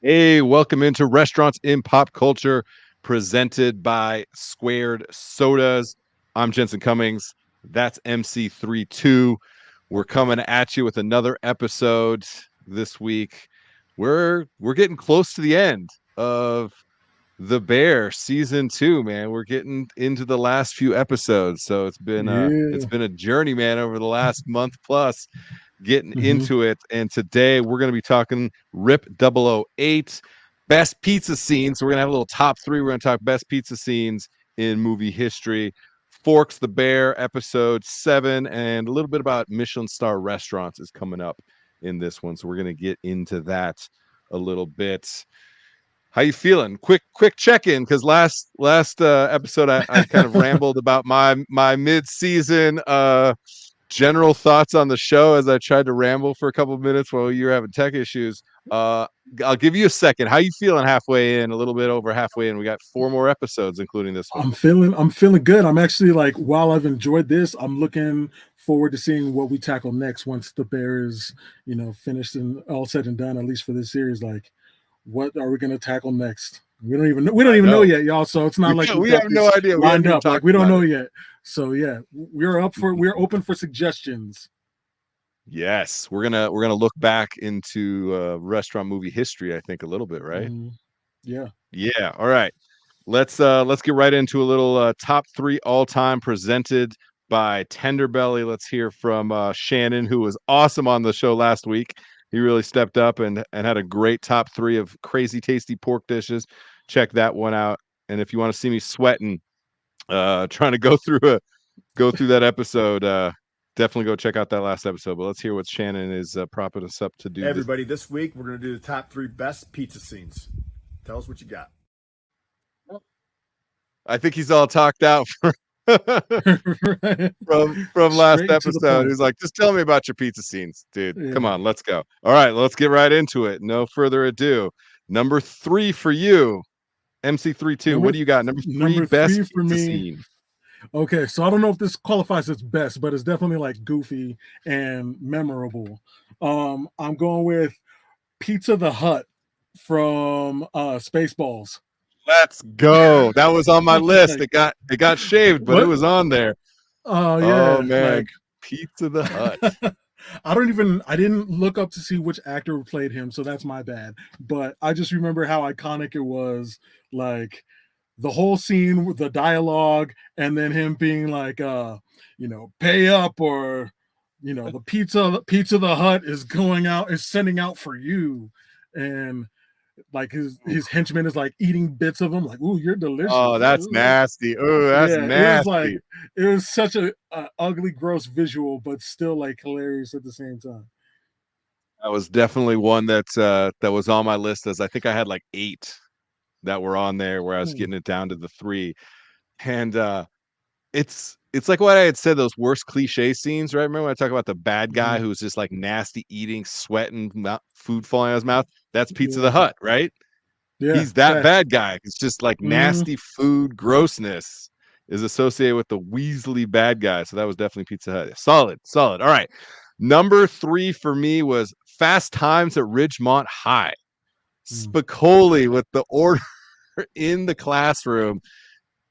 Hey, welcome into Restaurants in Pop Culture, presented by Squared Sodas. I'm Jensen Cummings. That's MC32. We're coming at you with another episode this week. We're getting close to the end of The Bear season 2, man. We're getting into the last few episodes, so it's been Yeah. a journey, man, over the last month plus getting Mhm. into it. And today we're going to be talking RIP008, best pizza scenes. So we're going to have a little top 3. We're going to talk best pizza scenes in movie history. Forks the Bear episode 7, and a little bit about Michelin Star Restaurants is coming up in this one. So we're going to get into that a little bit. How you feeling? Quick check-in, because last episode I kind of rambled about my mid-season general thoughts on the show as I tried to ramble for a couple of minutes while you were having tech issues. I'll give you a second. How you feeling halfway in? A little bit over halfway in. We got 4 more episodes, including this one. I'm feeling good. I'm actually like, while I've enjoyed this, I'm looking forward to seeing what we tackle next once the Bear is, finished and all said and done, at least for this series. Like, what are we going to tackle next? We don't even know. We don't even know yet, y'all. So it's not like we've We got have this no idea. We haven't lined even up. Like, talked we don't about know it. yet. So yeah, we're open for suggestions. Yes, we're gonna look back into restaurant movie history, I think, a little bit, right? Yeah. Yeah. All right. Let's get right into a little top 3 all-time presented by Tenderbelly. Let's hear from Shannon, who was awesome on the show last week. He really stepped up and had a great top 3 of crazy tasty pork dishes. Check that one out. And if you want to see me sweating, trying to go through that episode, definitely go check out that last episode. But let's hear what Shannon is propping us up to do. Hey everybody, this week we're going to do the top 3 best pizza scenes. Tell us what you got. I think he's all talked out from last Straight to the episode. point. He's like, just tell me about your pizza scenes, dude. Yeah. Come on, let's go. All right, let's get right into it. No further ado. Number 3 for you, MC32. What do you got? Number 3 Number best 3 for pizza me. scene. Okay, so I don't know if this qualifies as best, but it's definitely like goofy and memorable. I'm going with Pizza the Hutt from Spaceballs. Let's go. That was on my list. Like, It got shaved, but it what? was on there. Oh Oh yeah, man, like Pizza the Hutt. I didn't look up to see which actor played him, so that's my bad. But I just remember how iconic it was, like the whole scene with the dialogue, and then him being like, pay up, or the pizza the Hut is sending out for you, and like his henchman is like eating bits of him, like, ooh, you're delicious. Oh, that's nasty. Oh, that's Yeah, nasty. it was such a ugly, gross visual, but still like hilarious at the same time. That was definitely one that was on my list, as I think I had like 8 that were on there where I was getting it down to the 3. And it's like what I had said, those worst cliche scenes, right? Remember when I talk about the bad guy who's just like nasty eating, sweating, food falling out of his mouth? That's Pizza the Hut, right? Yeah, He's that bad guy. It's just like nasty food grossness is associated with the Weasley bad guy. So that was definitely Pizza Hut. Solid. All right. Number 3 for me was Fast Times at Ridgemont High. Spicoli with the order in the classroom.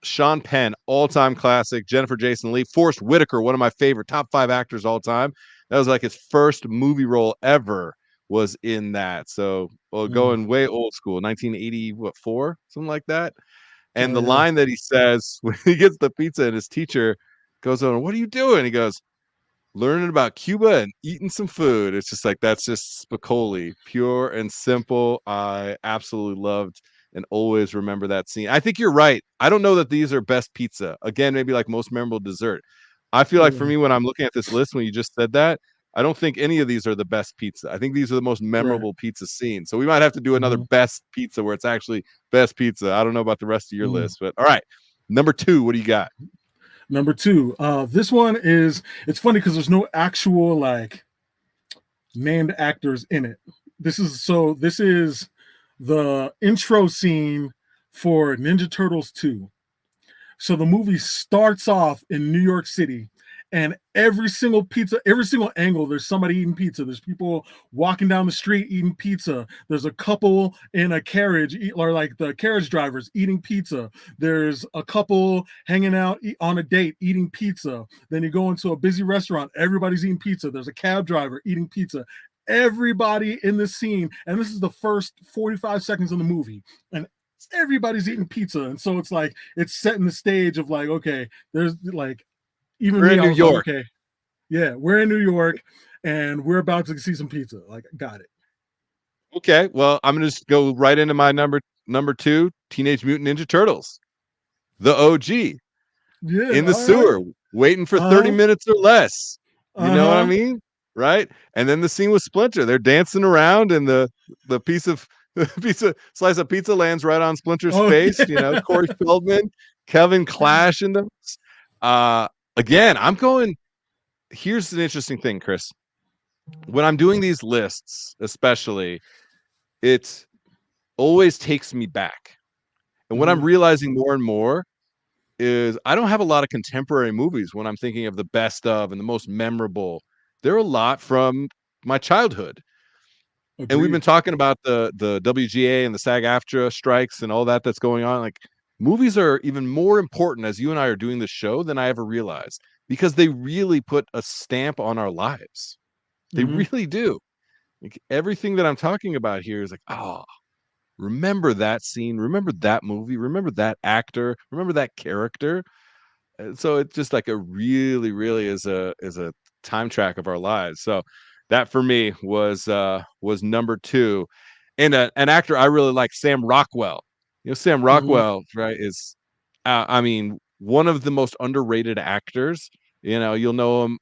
Sean Penn, all-time classic. Jennifer Jason Leigh. Forrest Whitaker, one of my favorite top 5 actors all time. That was like his first movie role ever was in that. So going way old school, 1984, something like that. And the line that he says when he gets the pizza and his teacher goes on, what are you doing? He goes, learning about Cuba and eating some food. It's just like, that's just Spicoli, pure and simple. I absolutely loved and always remember that scene. I think you're right. I don't know that these are best pizza. Again, maybe like most memorable dessert. I feel like for me, when I'm looking at this list, when you just said that, I don't think any of these are the best pizza. I think these are the most memorable pizza scenes. So we might have to do another best pizza where it's actually best pizza. I don't know about the rest of your list, but all right. Number 2, what do you got? Number 2, this one it's funny because there's no actual like named actors in it. This is the intro scene for Ninja Turtles 2. So the movie starts off in New York City, and every single pizza, every single angle, there's somebody eating pizza. There's people walking down the street eating pizza. There's a couple in a carriage, or like the carriage drivers eating pizza. There's a couple hanging out on a date eating pizza. Then you go into a busy restaurant, everybody's eating pizza. There's a cab driver eating pizza. Everybody in this scene, and this is the first 45 seconds of the movie, and everybody's eating pizza. And so it's like, it's setting the stage of like, okay, there's like, even We're me, in I New was York. like, okay, yeah, we're in New York and we're about to see some pizza. Like, got it. Okay, well, I'm gonna just go right into my number 2, Teenage Mutant Ninja Turtles, the OG, Yeah, in the all sewer, right. waiting for 30 minutes or less. You know what I Uh-huh. mean? Right? And then the scene with Splinter. They're dancing around, and the piece of slice of pizza lands right on Splinter's Oh, face. yeah. You know, Corey Feldman, Kevin Clash in them. Again, I'm going. Here's an interesting thing, Chris. When I'm doing these lists, especially, it always takes me back. And what I'm Mhm. realizing more and more is I don't have a lot of contemporary movies when I'm thinking of the best of and the most memorable. There are a lot from my childhood. And we've been Agreed. talking about the WGA and the SAG-AFTRA strikes and all that that's going on. Like, movies are even more important as you and I are doing this show than I ever realized, because they really put a stamp on our lives. They Mhm. really do. Like, everything that I'm talking about here is like, oh, remember that scene, remember that movie, remember that actor, remember that character. And so it's just like a really is a time track of our lives. So that for me was number 2. And an actor I really like, Sam Rockwell. You know, Sam Mhm. Rockwell, right, is I mean, one of the most underrated actors. You know, you'll know him,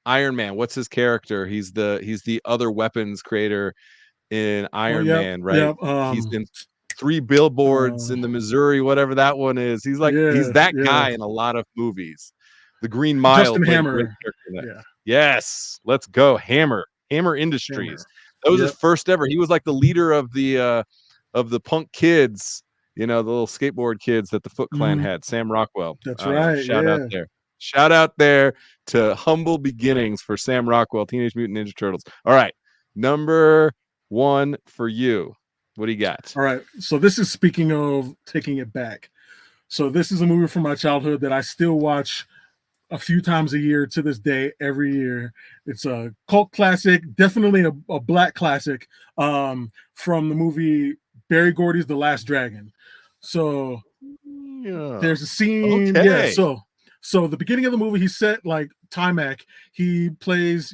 Iron Man. What's his character? He's the other weapons creator in Oh, Iron yep. Man, right? Yep. He's in 3 billboards Uh, in the Missouri, whatever that one is. He's yeah, that yeah. guy in a lot of movies. The Green Mile Justin played a great Hammer. character in that. Yeah. Yes, let's go. Hammer Industries. Hammer. That was his Yep. first ever. He was like the leader of the punk kids, you know, the little skateboard kids that the Foot Clan Mhm. had. Sam Rockwell. That's right. Shout out Yeah. there. Shout out there to humble beginnings for Sam Rockwell, Teenage Mutant Ninja Turtles. All right. Number 1 for you. What do you got? All right. So this is, speaking of taking it back. So this is a movie from my childhood that I still watch a few times a year to this day, every year. It's a cult classic, definitely a black classic, from the movie Barry Gordy's The Last Dragon. So Yeah. there's a scene, yeah. Okay. So the beginning of the movie, he's set like Timac. He plays,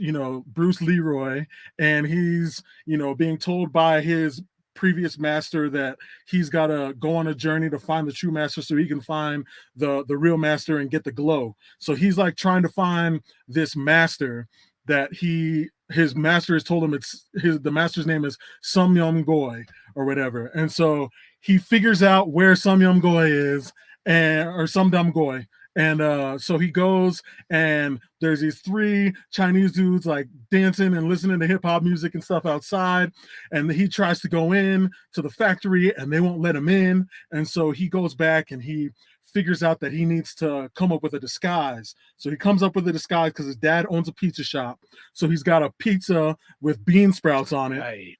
Bruce Leroy, and he's, being told by his previous master that he's got to go on a journey to find the true master so he can find the real master and get the glow. So he's like trying to find this master that his master has told him the master's name is Sum Yum Goy or whatever. And so he figures out where Sum Yum Goy is, or Sum Dum Goy. And so he goes, and there's these 3 Chinese dudes like dancing and listening to hip hop music and stuff outside. And he tries to go in to the factory and they won't let him in. And so he goes back and he figures out that he needs to come up with a disguise. So he comes up with a disguise because his dad owns a pizza shop. So he's got a pizza with bean sprouts on it. Right.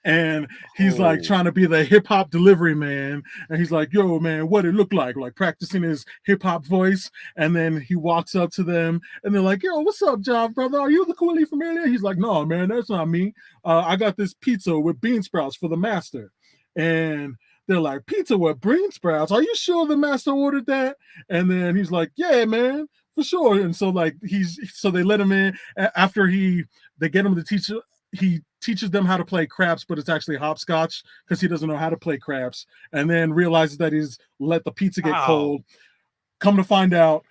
And he's like Oh. trying to be the hip hop delivery man. And he's like, yo, man, what it look like practicing his hip hop voice. And then he walks up to them and they're like, yo, what's up, John, brother? Are you the Coolie from earlier? He's like, no, man, that's not me. I got this pizza with bean sprouts for the master. And they're like, pizza with bean sprouts? Are you sure the master ordered that? And then he's like, yeah, man, for sure. And so like so they let him in after they get him to teach. He teaches them how to play craps, but it's actually hopscotch because he doesn't know how to play craps, and then realizes that he's let the pizza get cold. Come to find out,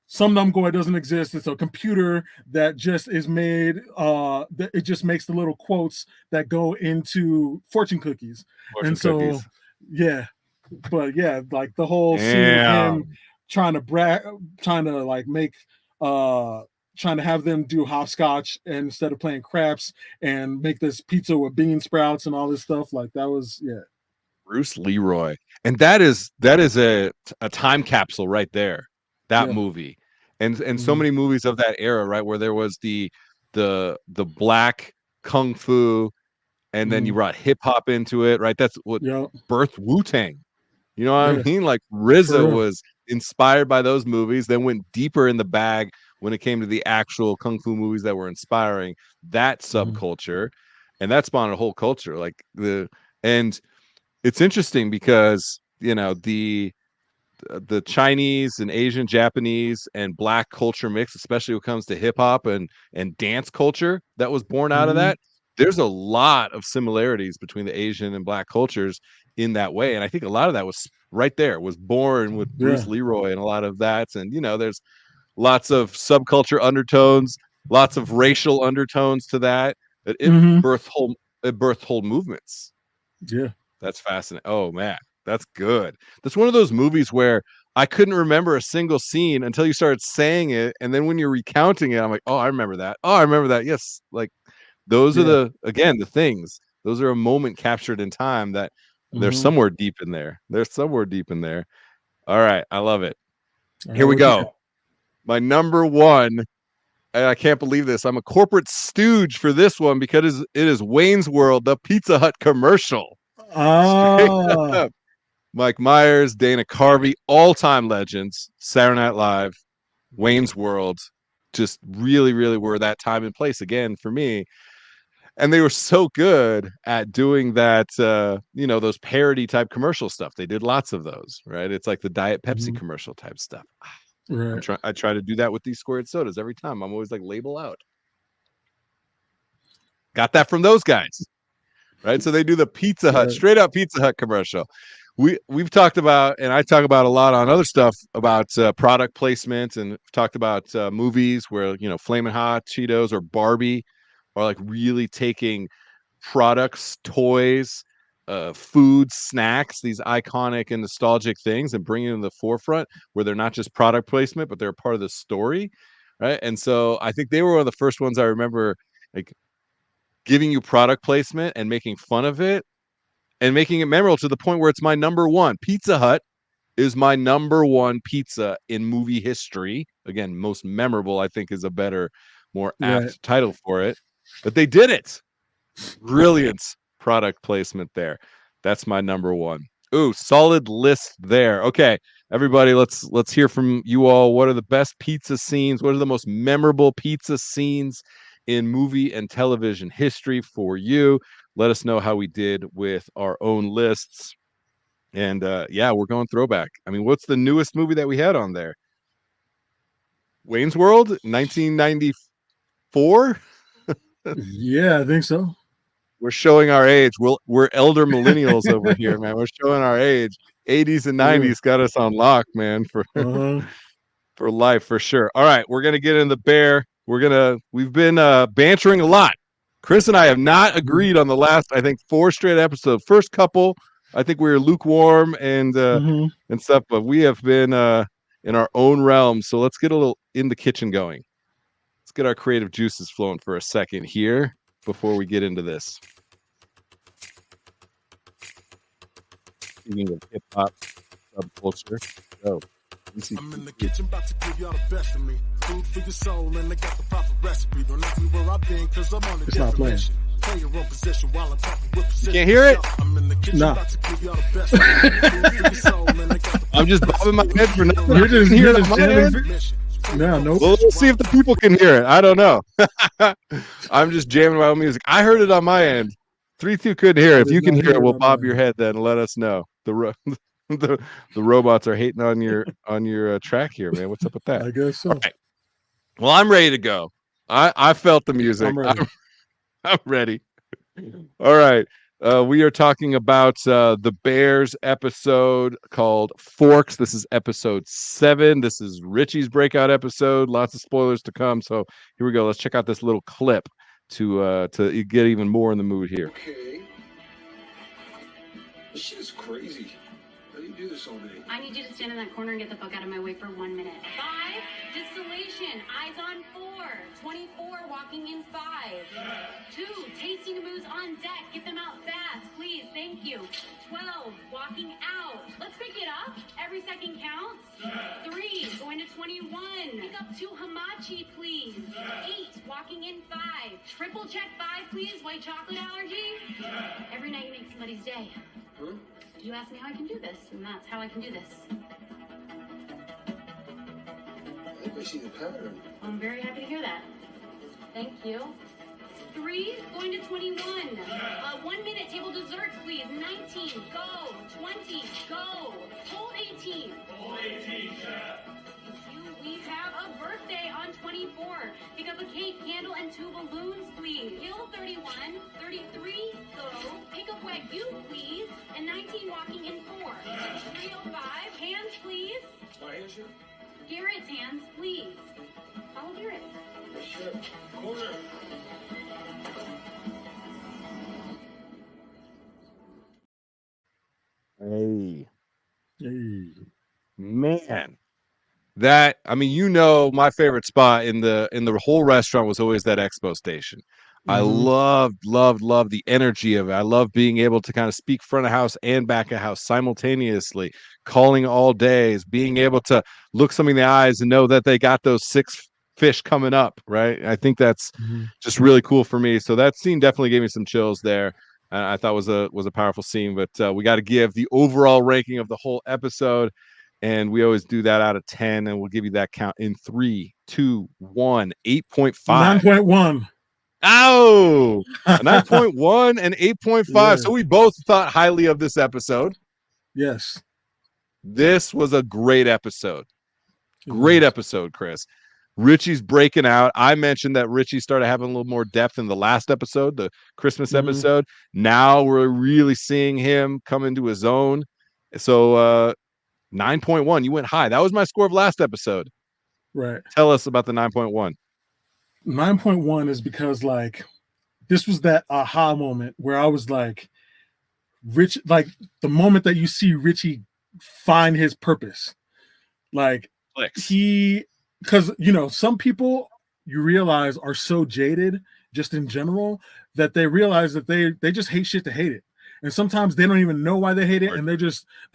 Sum Dum Goy doesn't exist. It's a computer that just is made, it just makes the little quotes that go into fortune cookies. Fortune And so, cookies. yeah, but yeah, like the whole scene of him trying to like make, trying to have them do hopscotch instead of playing craps and make this pizza with bean sprouts and all this stuff. Like that was, yeah. Bruce Leroy. And that is a time capsule right there. That Yeah. movie. and so many movies of that era, right, where there was the black kung fu, and then you brought hip hop into it, right? That's what birthed Wu-Tang. You know what I mean? Like RZA was inspired by those movies, then went deeper in the bag when it came to the actual kung fu movies that were inspiring that subculture, and that spawned a whole culture. And it's interesting because the Chinese and Asian, Japanese, and Black culture mix, especially when it comes to hip hop and dance culture that was born out of that. There's a lot of similarities between the Asian and Black cultures in that way, and I think a lot of that was right there, was born with Bruce Leroy and a lot of that. And there's lots of subculture undertones, lots of racial undertones to that. It birthed whole movements. Yeah, that's fascinating. Oh man, that's good. That's one of those movies where I couldn't remember a single scene until you started saying it, and then when you're recounting it, I'm like, oh, I remember that. Oh, I remember that. Yes, like those are the things. Those are a moment captured in time that they're somewhere deep in there. They're somewhere deep in there. All right, I love it. Here we go. My number one. And I can't believe this. I'm a corporate stooge for this one because it is Wayne's World, the Pizza Hut commercial. Mike Myers, Dana Carvey, all-time legends. Saturday Night Live, Wayne's World, just really, really were that time and place again for me. And they were so good at doing that, those parody type commercial stuff. They did lots of those, right? It's like the Diet Pepsi commercial type stuff. Right. I try to do that with these squared sodas every time. I'm always like, label out. Got that from those guys, right? So they do the Pizza Hut, straight up Pizza Hut commercial. We've talked about, and I talk about a lot on other stuff about product placement, and talked about movies where Flamin' Hot, Cheetos, or Barbie are like really taking products, toys, food, snacks, these iconic and nostalgic things, and bringing them to the forefront where they're not just product placement, but they're part of the story, right? And so I think they were one of the first ones I remember, like giving you product placement and making fun of it and making it memorable to the point where it's my number one. Pizza Hut is my number one pizza in movie history. Again, most memorable, I think, is a better, more apt title for it. But they did it. Brilliant product placement there. That's my number one. Ooh, solid list there. Okay, everybody, let's hear from you all. What are the best pizza scenes? What are the most memorable pizza scenes in movie and television history for you? Let us know how we did with our own lists. And we're going throwback. I mean, what's the newest movie that we had on there? Wayne's World, 1994? Yeah, I think so. We're showing our age. We're elder millennials over here, man. We're showing our age. 80s and 90s got us on lock, man, for life, for sure. All right, we're gonna get in the bear. We've been bantering a lot. Chris and I have not agreed on the last, I think, 4 straight episodes. First couple, I think we were lukewarm and stuff, but we have been in our own realm. So let's get a little in the kitchen going. Let's get our creative juices flowing for a second here before we get into this. Speaking of hip hop subculture, I'm in the kitchen about to give y'all the best of me. Food for your soul, and I got the proper recipe. Don't ask me where I've been, cause I'm on a different mission. Play your own position while I'm talking with precision. You can't hear it? I'm in the kitchen about to give y'all the best of me. Food for your soul, and I got the I'm just bobbing my head for nothing. You're just hear it on my jamming. end? No, nope. Well, let's see if the people can hear it. I don't know. I'm just jamming my own music. I heard it on my end. 3-2 couldn't hear it. If you can hear it, we'll bob your head then and let us know. The robots are hating on your track here, man. What's up with that? I guess so. Okay. Well, I'm ready to go. I felt the music. I'm ready. I'm ready. All right. We are talking about the Bears episode called Forks. This is episode 7. This is Richie's breakout episode. Lots of spoilers to come. So here we go. Let's check out this little clip to get even more in the mood here. Okay. This shit is crazy. How do you do this all day? I need you to stand in that corner and get the fuck out of my way for 1 minute. 5, distillation, eyes on 4. 24, walking in 5. 2, tasting the moves on deck. Get them out fast, please. Thank Thank you. 12, walking out. Let's pick it up. Every second counts. 3, going to 21. Pick up 2 hamachi, please. 8, walking in 5. Triple check 5, please. White chocolate allergy. Every night you make somebody's day. You asked me how I can do this, and that's how I can do this. I think I see the pattern. I'm very happy to hear that. Thank you. 3, going to 21. 1 minute, table desserts, please. 19, go. 20, go. Hold 18. Hold 18, chef. Thank you. We have a birthday on 24. Pick up a cake, candle, and 2 balloons, please. Hill 31, 33, go. Pick up Wagyu, please. And 19 walking in 4. 305, hands, please. My hands, chef? Garrett's hands, please. Follow Garrett. Yes, chef. Corner. Hey, Hey. man. That, I mean, you know, my favorite spot in the whole restaurant was always that expo station. I loved the energy of it. I love being able to kind of speak front of house and back of house simultaneously, calling all days, being able to look somebody in the eyes and know that they got those 6 fish coming up, right? I think that's just really cool for me. So that scene definitely gave me some chills there. I thought was a powerful scene, but we got to give the overall ranking of the whole episode. And we always do that out of 10, and we'll give you that count in 3, 2, 1, 8.5. 9.1. Oh, 9.1 and 8.5. Yeah. So we both thought highly of this episode. Yes. This was a great episode. Great episode, Chris. Richie's breaking out. I mentioned that Richie started having a little more depth in the last episode, the Christmas episode. Now we're really seeing him come into his own. So 9.1, you went high. That was my score of last episode. Right. Tell us about the 9.1. 9.1 is because, like, this was that aha moment where I was like, Rich, like the moment that you see Richie find his purpose. Like, because, you know, some people you realize are so jaded just in general that they realize that they just hate shit to hate it. And sometimes they don't even know why they hate it, and they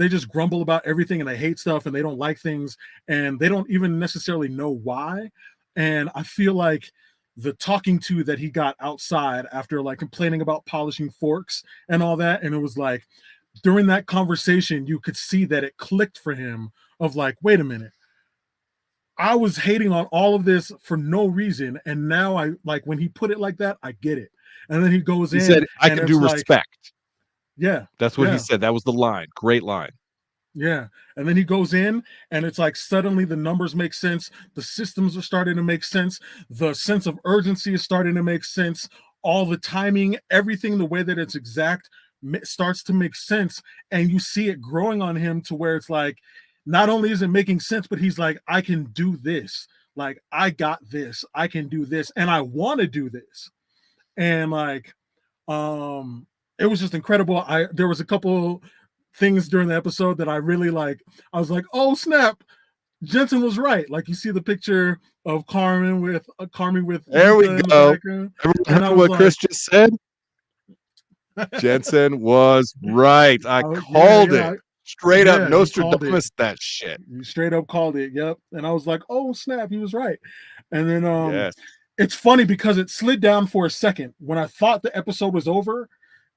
just grumble about everything, and they hate stuff, and they don't like things, and they don't even necessarily know why. And I feel like the talking to that he got outside after like complaining about polishing forks and all that, and it was like during that conversation you could see that it clicked for him of like, wait a minute, I was hating on all of this for no reason, and now I like when he put it like that, I get it. And then he goes in. He said, "I can do like, respect." Yeah, that's what he said. That was the line. Great line. Yeah. And then he goes in, and it's like suddenly the numbers make sense. The systems are starting to make sense. The sense of urgency is starting to make sense. All the timing, everything, the way that it's exact starts to make sense. And you see it growing on him to where it's like, not only is it making sense, but he's like, I can do this. Like, I got this. I can do this. And I want to do this. And like, it was just incredible. There was a couple things during the episode that I really like. I was like, oh snap, Jensen was right. Like, you see the picture of Carmen with there we go. Everyone heard what Chris just said. Jensen was right. I called it straight up. Nostradamus that shit. You straight up called it. Yep. And I was like, oh snap, he was right. And then it's funny because it slid down for a second when I thought the episode was over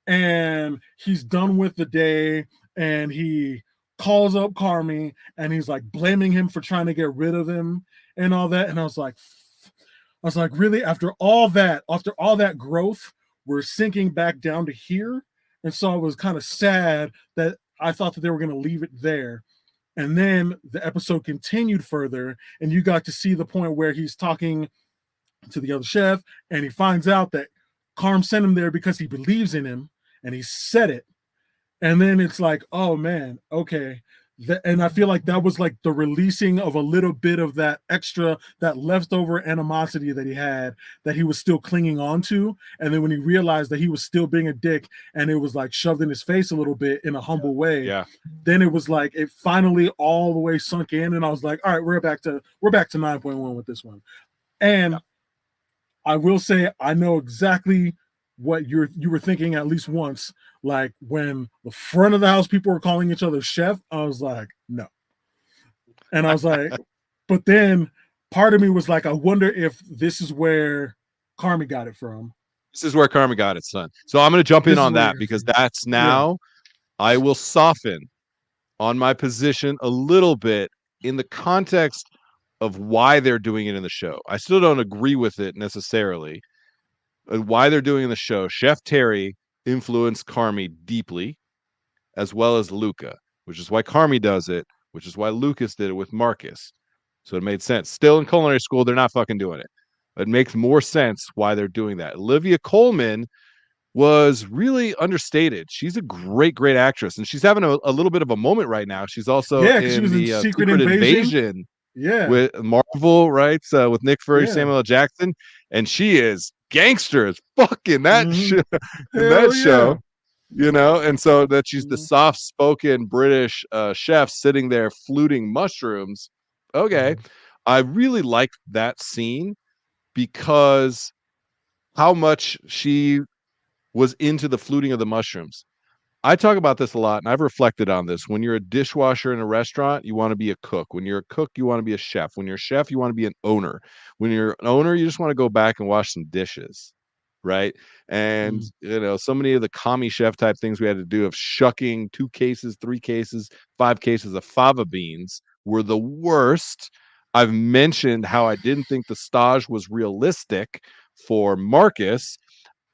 and he's done with the day, and he calls up Carmi and he's like blaming him for trying to get rid of him and all that. And I was like, really? After all that growth, we're sinking back down to here. And so I was kind of sad that I thought that they were going to leave it there. And then the episode continued further, and you got to see the point where he's talking to the other chef, and he finds out that Carm sent him there because he believes in him, and he said it. And then it's like, oh man, okay. And I feel like that was like the releasing of a little bit of that extra, that leftover animosity that he had, that he was still clinging on to. And then when he realized that he was still being a dick, and it was like shoved in his face a little bit in a humble way, then it was like it finally all the way sunk in. And I was like, all right, we're back to 9.1 with this one. And I will say, I know exactly what you were thinking at least once. Like when the front of the house people were calling each other chef, I was like, no. And I was like, but then part of me was like, I wonder if this is where Carmi got it from. This is where Carmi got it, son. So I'm going to jump in on that because that's now I will soften on my position a little bit in the context of why they're doing it in the show. I still don't agree with it necessarily. Why they're doing in the show. Chef Terry influenced Carmi deeply, as well as Luca, which is why Carmi does it, which is why Lucas did it with Marcus. So it made sense. Still in culinary school, they're not fucking doing it. It makes more sense why they're doing that. Olivia Colman was really understated. She's a great actress, and she's having a little bit of a moment right now. She's also in the Secret Invasion with Marvel, right? With Nick Fury, Samuel L. Jackson, and she is gangster as fuck in that show. You know, and so that she's the soft-spoken British chef sitting there fluting mushrooms. Okay, I really liked that scene because how much she was into the fluting of the mushrooms. I talk about this a lot, and I've reflected on this. When you're a dishwasher in a restaurant, you want to be a cook. When you're a cook, you want to be a chef. When you're a chef, you want to be an owner. When you're an owner, you just want to go back and wash some dishes, right? And, you know, so many of the commie chef type things we had to do of shucking 2 cases, 3 cases, 5 cases of fava beans were the worst. I've mentioned how I didn't think the stage was realistic for Marcus.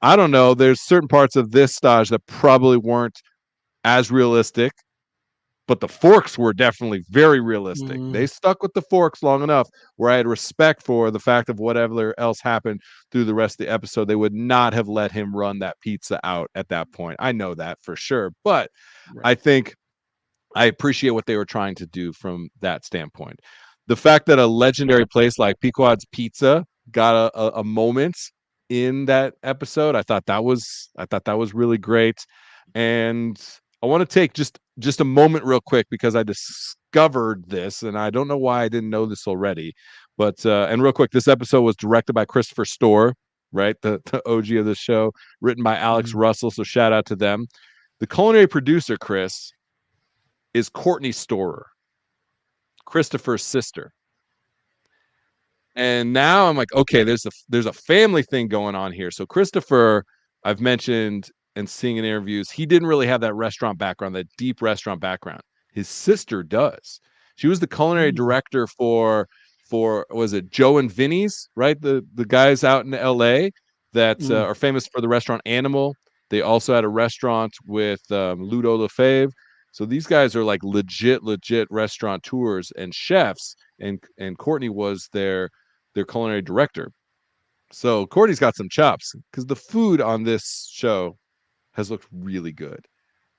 I don't know. There's certain parts of this stage that probably weren't as realistic, but the forks were definitely very realistic. They stuck with the forks long enough where I had respect for the fact of whatever else happened through the rest of the episode. They would not have let him run that pizza out at that point. I know that for sure, but I think I appreciate what they were trying to do from that standpoint. The fact that a legendary place like Pequod's Pizza got a moment in that episode, I thought that was really great. And I want to take just a moment real quick because I discovered this, and I don't know why I didn't know this already. But and real quick, this episode was directed by Christopher Storr, right? The OG of the show, written by Alex Russell. So shout out to them. The culinary producer, Chris, is Courtney Storer, Christopher's sister. And now I'm like, okay, there's a family thing going on here. So Christopher, I've mentioned and seeing in interviews, he didn't really have that restaurant background, that deep restaurant background. His sister does. She was the culinary director for was it Joe and Vinny's, right? The guys out in LA that are famous for the restaurant Animal. They also had a restaurant with Ludo Lefebvre. So these guys are like legit restaurateurs and chefs, and Courtney was their culinary director. So Courtney's got some chops because the food on this show has looked really good.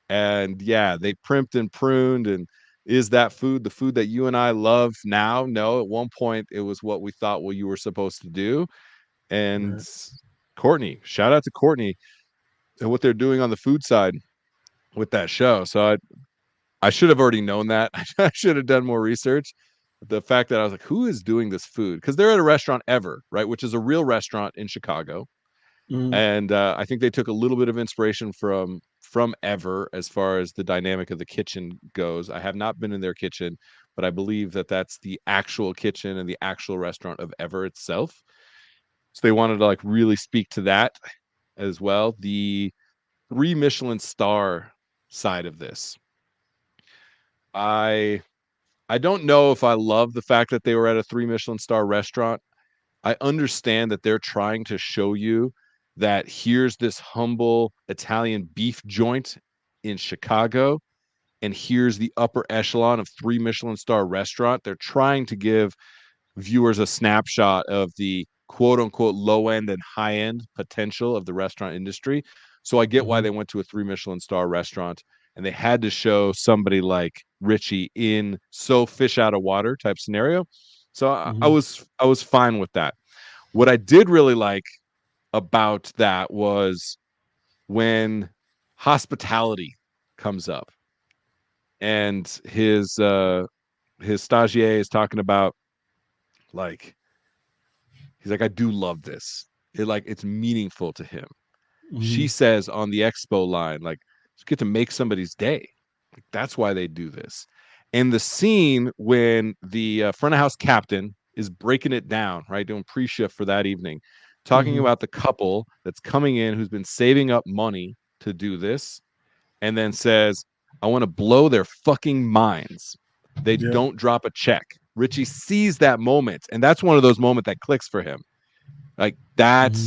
And yeah, they primped and pruned. And is that food the food that you and I love now? No, at one point it was what we thought you were supposed to do. And Courtney, shout out to Courtney and what they're doing on the food side with that show. So I should have already known that. I should have done more research. The fact that I was like, who is doing this food? Because they're at a restaurant Ever, right? Which is a real restaurant in Chicago. And I think they took a little bit of inspiration from Ever as far as the dynamic of the kitchen goes. I have not been in their kitchen, but I believe that that's the actual kitchen and the actual restaurant of Ever itself. So they wanted to like really speak to that as well. The 3 Michelin star side of this. I don't know if I love the fact that they were at a 3 Michelin star restaurant. I understand that they're trying to show you that here's this humble Italian beef joint in Chicago, and here's the upper echelon of 3 Michelin star restaurant. They're trying to give viewers a snapshot of the quote unquote low end and high end potential of the restaurant industry. So I get why they went to a 3 Michelin star restaurant, and they had to show somebody like Richie in so fish out of water type scenario. So I was fine with that. What I did really like about that was when hospitality comes up and his stagiaire is talking about, like, he's like, I do love this. It's meaningful to him. She says on the expo line, like, you get to make somebody's day. Like, that's why they do this. And the scene when the front of house captain is breaking it down, right, doing pre-shift for that evening, talking about the couple that's coming in who's been saving up money to do this, and then says, I want to blow their fucking minds. They don't drop a check. Richie sees that moment, and that's one of those moments that clicks for him. Like, that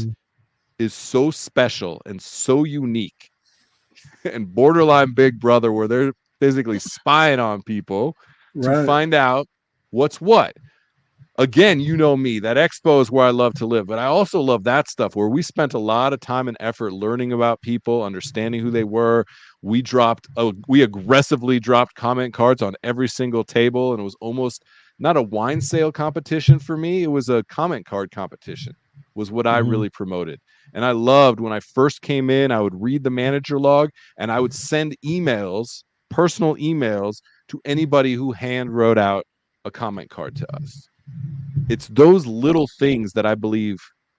is so special and so unique and borderline Big Brother, where they're physically spying on people to find out what's what. Again, you know me, that expo is where I love to live, but I also love that stuff where we spent a lot of time and effort learning about people, understanding who they were. We aggressively dropped comment cards on every single table, and it was almost not a wine sale competition for me. It was a comment card competition, was what I really promoted. And I loved when I first came in, I would read the manager log and I would send emails, personal emails, to anybody who hand wrote out a comment card to us. It's those little things that I believe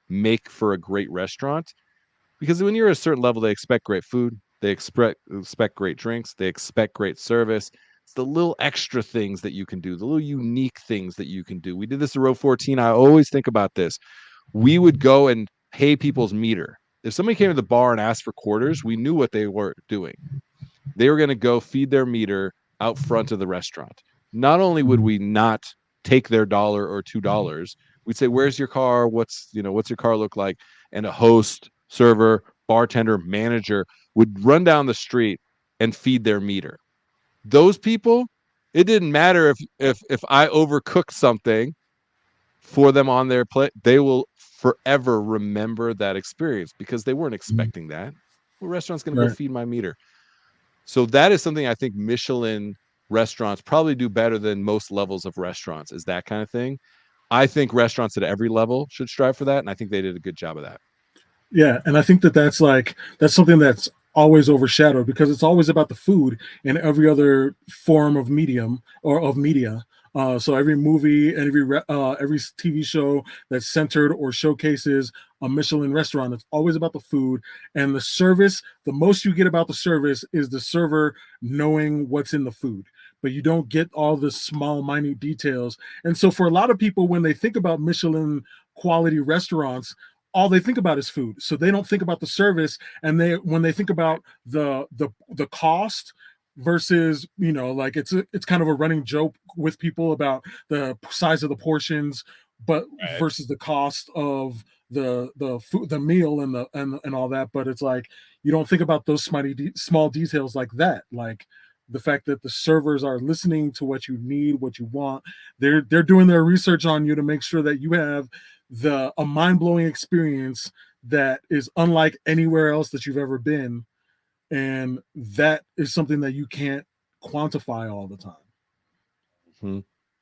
make for a great restaurant, because when you're at a certain level, they expect great food, they expect great drinks, they expect great service. It's the little extra things that you can do, the little unique things that you can do. We did this at row 14. I always think about this. We would go and pay people's meter. If somebody came to the bar and asked for quarters, we knew what they were doing. They were going to go feed their meter out front of the restaurant. Not only would we not take their $1 or $2, we'd say, where's your car? What's your car look like? And a host, server, bartender, manager would run down the street and feed their meter. Those people, it didn't matter if I overcooked something for them on their plate, they will forever remember that experience because they weren't expecting that. Well, restaurant's going to go feed my meter. So that is something I think Michelin restaurants probably do better than most levels of restaurants, is that kind of thing. I think restaurants at every level should strive for that, and I think they did a good job of that. Yeah, and I think that's something that's always overshadowed because it's always about the food in every other form of medium or of media. So every movie and every TV show that's centered or showcases a Michelin restaurant, it's always about the food and the service. The most you get about the service is the server knowing what's in the food, but you don't get all the small, minute details. And so for a lot of people, when they think about Michelin quality restaurants, all they think about is food. So they don't think about the service. And when they think about the cost versus, like it's kind of a running joke with people about the size of the portions, but versus the cost of the food, the meal and all that. But it's like, you don't think about those small details like that. Like the fact that the servers are listening to what you need, what you want. They're doing their research on you to make sure that you have a mind-blowing experience that is unlike anywhere else that you've ever been. And that is something that you can't quantify all the time. Mm-hmm.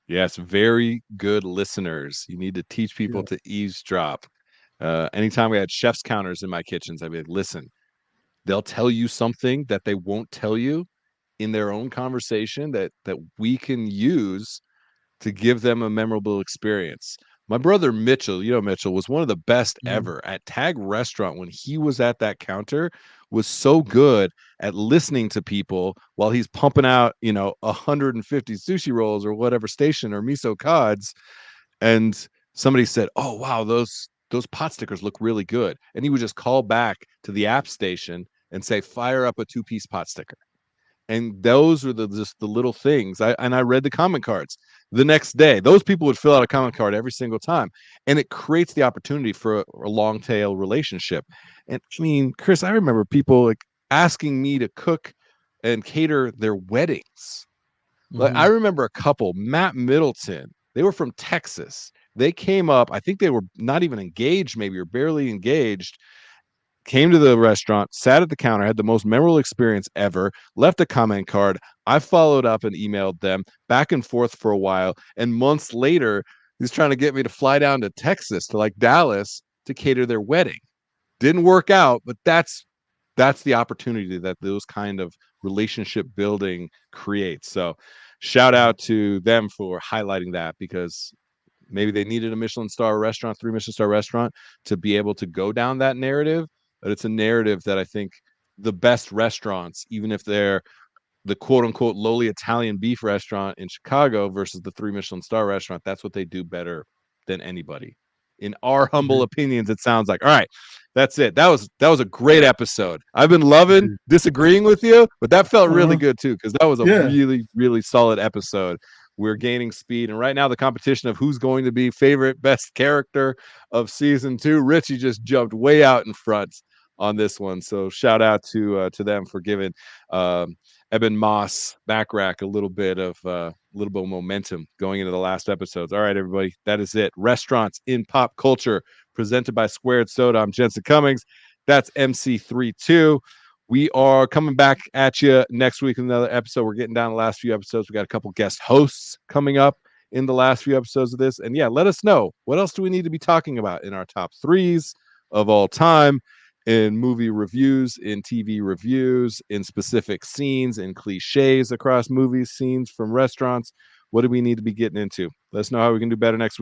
Yes, very good listeners. You need to teach people to eavesdrop. Anytime we had chef's counters in my kitchens, I'd be like, listen, they'll tell you something that they won't tell you in their own conversation that we can use to give them a memorable experience. My brother Mitchell, Mitchell was one of the best ever at Tag Restaurant when he was at that counter, was so good at listening to people while he's pumping out, 150 sushi rolls or whatever station or miso cods. And somebody said, oh, wow, those pot stickers look really good. And he would just call back to the app station and say, fire up a 2-piece pot sticker. And those are just the little things. I read the comment cards the next day. Those people would fill out a comment card every single time. And it creates the opportunity for a long tail relationship. And I mean, Chris, I remember people like asking me to cook and cater their weddings. Like I remember a couple, Matt Middleton, they were from Texas. They came up, I think they were not even engaged, maybe, or barely engaged. Came to the restaurant, sat at the counter, had the most memorable experience ever, left a comment card. I followed up and emailed them back and forth for a while. And months later, he's trying to get me to fly down to Texas, to like Dallas, to cater their wedding. Didn't work out, but that's the opportunity that those kind of relationship building creates. So shout out to them for highlighting that, because maybe they needed a Michelin star restaurant, 3 Michelin star restaurant, to be able to go down that narrative. but it's a narrative that I think the best restaurants, even if they're the quote unquote lowly Italian beef restaurant in Chicago versus the 3 Michelin star restaurant, that's what they do better than anybody. In our humble opinions, it sounds like. All right, that's it. That was a great episode. I've been loving disagreeing with you, but that felt really good too, because that was a really, really solid episode. We're gaining speed, and right now the competition of who's going to be favorite best character of season 2, Richie just jumped way out in front on this one. So shout out to them for giving Ebon Moss-Bachrach a little bit of momentum going into the last episodes. All right, everybody, that is it. Restaurants in Pop Culture, presented by Squared Soda. I'm Jensen Cummings. That's MC32. We are coming back at you next week with another episode. We're getting down the last few episodes. We got a couple guest hosts coming up in the last few episodes of this. And yeah, let us know, what else do we need to be talking about in our top 3s of all time, in movie reviews, in TV reviews, in specific scenes, in cliches across movies, scenes from restaurants. What do we need to be getting into? Let us know how we can do better next week.